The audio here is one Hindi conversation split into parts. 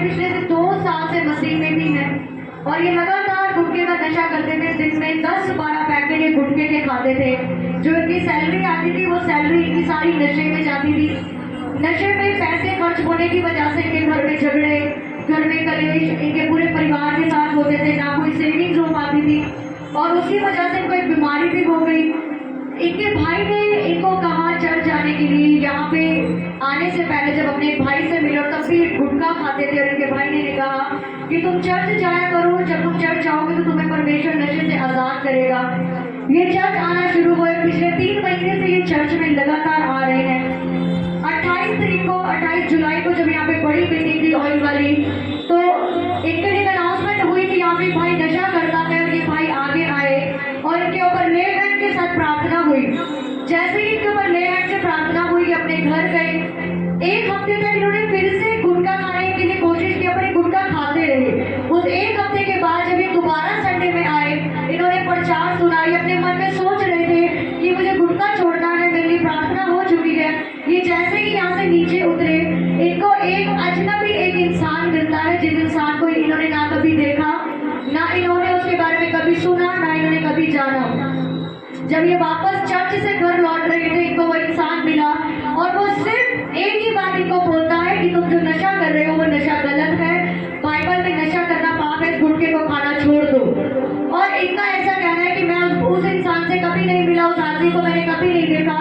पिछले से 2 साल से मसीह में भी हैं और ये लगातार गुटखे का नशा करते थे। दिन में 10-12 पैकेट ये गुटखे के खाते थे। जो इनकी सैलरी आती थी वो सैलरी इनकी सारी नशे में जाती थी। नशे में पैसे खर्च होने की वजह से इनके घर में झगड़े, घर में कलेश इनके पूरे परिवार के साथ होते थे। ना कोई सेविंग्स हो पाती थी और उसकी वजह से इनको एक बीमारी भी हो गई। इनके भाई ने इनको कहा चर्च जाने के लिए। यहाँ पे आने से पहले जब अपने भाई से मिले तब भी गुटखा खाते थे और इनके भाई ने कहा कि तुम चर्च जाया करो, जब तुम चर्च जाओगे तो तुम्हें परमेश्वर नशे से आजाद करेगा। ये चर्च आना शुरू हुए। पिछले 3 महीने से ये चर्च में लगातार आ रहे हैं। 28 जुलाई को जब यहाँ पे बड़ी मीटिंग थी ऑयल वाली, तो एक दिन एक अनाउंसमेंट हुई कि यहाँ पे भाई नशा करता है और ये भाई आगे आए और इनके ऊपर ले हैंड के साथ प्रार्थना हुई। जैसे ही इनके ऊपर ले हैंड से प्रार्थना हुई, अपने घर गए। 1 हफ्ते तक इन्होंने फिर से गुटखा खाने के लिए कोशिश की, अपने गुटखा खाते रहे। उस 1 हफ्ते के बाद जब ये दोबारा संडे में आए, इन्होंने प्रचार सुनाई। अपने मन में सोच रहे थे कि मुझे गुटखा छोड़ना है, मेरी प्रार्थना हो चुकी है। ये जैसे ही यहाँ से नीचे उतरे, इनको एक अजनबी एक इंसान मिलता है, जिस इंसान को इन्होंने ना कभी देखा, ना इन्होंने उसके बारे में कभी सुना, ना इन्होंने कभी जाना। जब ये वापस चर्च से घर लौट रहे थे, इनको वो इंसान मिला और वो सिर्फ एक ही बात इनको बोलता है कि तुम जो नशा कर रहे हो वो नशा गलत है, बाइबल में नशा करना पाप है, गुटखे को खाना छोड़ दो। और इनका ऐसा कहना है कि मैं उस इंसान से कभी नहीं मिला, उस आदमी को मैंने कभी नहीं देखा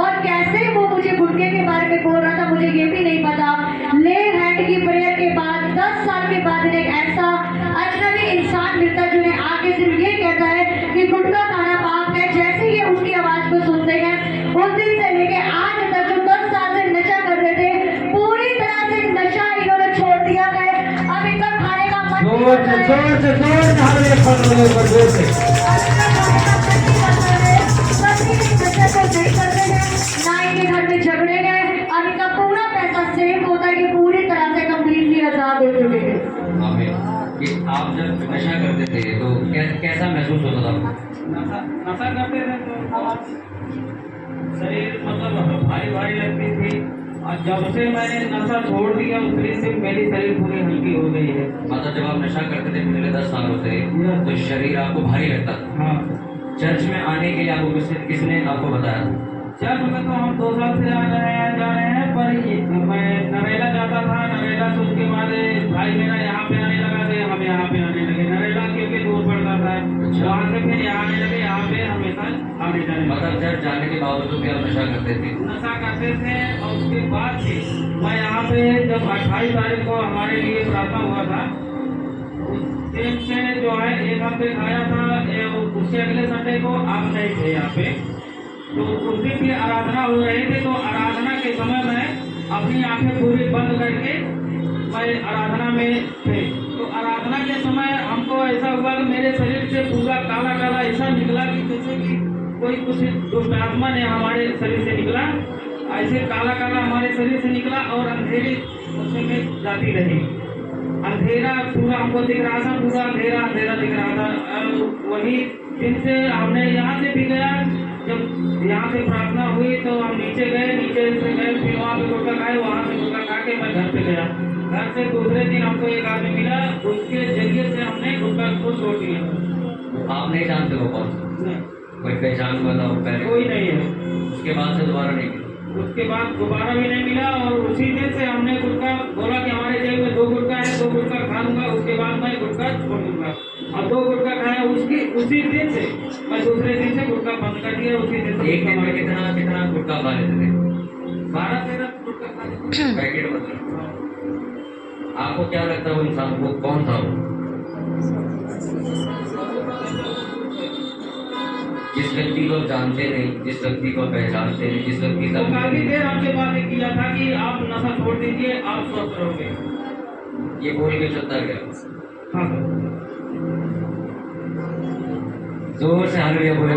और कैसे वो मुझे गुटखे के बारे में बोल रहा था मुझे ये भी नहीं पता। ले हैंड की प्रेयर के बाद 10 साल के बाद एक ऐसा अजनबी इंसान मिलता है जिन्हें आगे सिर्फ ये कहता है कि गुटखा खाना पाप है। जैसे ही उसकी आवाज को सुनते हैं, उस दिन से लेके आज तक जो 10 साल से नशा कर रहे थे, पूरी तरह से नशा इन्होंने छोड़ दिया है। अब इनका खाने का मन ना इनके घर में झगड़े गए। अब इनका पूरा पैसा सेव होता है कि पूरी तरह से कम्प्लीटली आजाद हो चुके हैं। कि आप जब नशा करते थे तो कैसा महसूस होता था? नशा करते थे तो शरीर मतलब भारी लगती थी और जब से मैंने नशा छोड़ दिया उससे से मेरी शरीर पूरी हल्की हो गई है। मतलब जब आप नशा करते थे पिछले 10 सालों से तो शरीर आपको भारी लगता था। हाँ। चर्च में आने के लिए आपको किसने आपको बताया? चर्च में तो हम 2 साल से जा रहे हैं पर मैं नरेला जाता था। नरेला से उसके बाद भाई मेरा यहाँ पे आने लगा थे, हम यहाँ पे आने लगे। नरेला क्योंकि दूर पड़ता था, वहाँ से फिर यहाँ आने लगे। यहाँ पे हमेशा आने जाने। मतलब चर्च जाने के बावजूद भी आप नशा करते थे? नशा करते थे और उसके बाद भी मैं यहाँ पे जब 28 तारीख को हमारे लिए प्रार्थना हुआ था, उस दिन से जो है 1 हफ्ते खाया था। उसके अगले संडे को आप नहीं थे यहाँ पे, तो उस दिन भी आराधना हो रही थी। तो आराधना के समय में अपनी आंखें पूरी बंद करके मैं आराधना में थे। तो आराधना के समय हमको ऐसा हुआ कि मेरे शरीर से पूरा काला काला ऐसा निकला कि जैसे कि कोई कुछ दुष्ट आत्मा ने हमारे शरीर से निकला। ऐसे काला काला हमारे शरीर से निकला और अंधेरी उसमें जाती रही। अंधेरा पूरा हमको दिख रहा था, पूरा अंधेरा दिख रहा था। वही दिन से हमने यहाँ से भी गया। जब यहाँ से प्रार्थना हुई तो हम नीचे से गए फिर वहाँ पे गुटखा खाए। वहाँ से गुटखा खा के मैं घर पे गया। घर से दूसरे दिन हमको एक आदमी मिला, उसके जरिए से हमने गुटखा को छोड़ दिया। आप नहीं जानते हो कौन? कोई पहचान वाला हो पहले? कोई नहीं है। उसके बाद से दोबारा नहीं मिला? उसके बाद दोबारा भी नहीं मिला और उसी दिन से हमने गुटखा बोला कि हमारे जेब में 2 गुटखा है, 2 गुटखा खा लूंगा, उसके बाद मैं गुटखा छोड़ दूंगा। अब 2 गुटखा खाया उसी दिन से मैं दूसरे दिन से गुटखा बंद कर दिया। उसी दिन से एक दिन में कितना गुटखा खा लेते थे? 12-13 गुटखा खा लेते थे। पैकेट मतलब? आपको क्या लगता है वो इंसान वो कौन था? जिस व्यक्ति को जानते नहीं, जिस व्यक्ति को पहचानते नहीं, जिस व्यक्ति का काफी देर हमसे बातें किया था कि आप नशा छोड़ दीजिए, आप स्वस्थ रहोगे। ये बोल के चलता गया। हाँ जोर से हालेलुया बोले।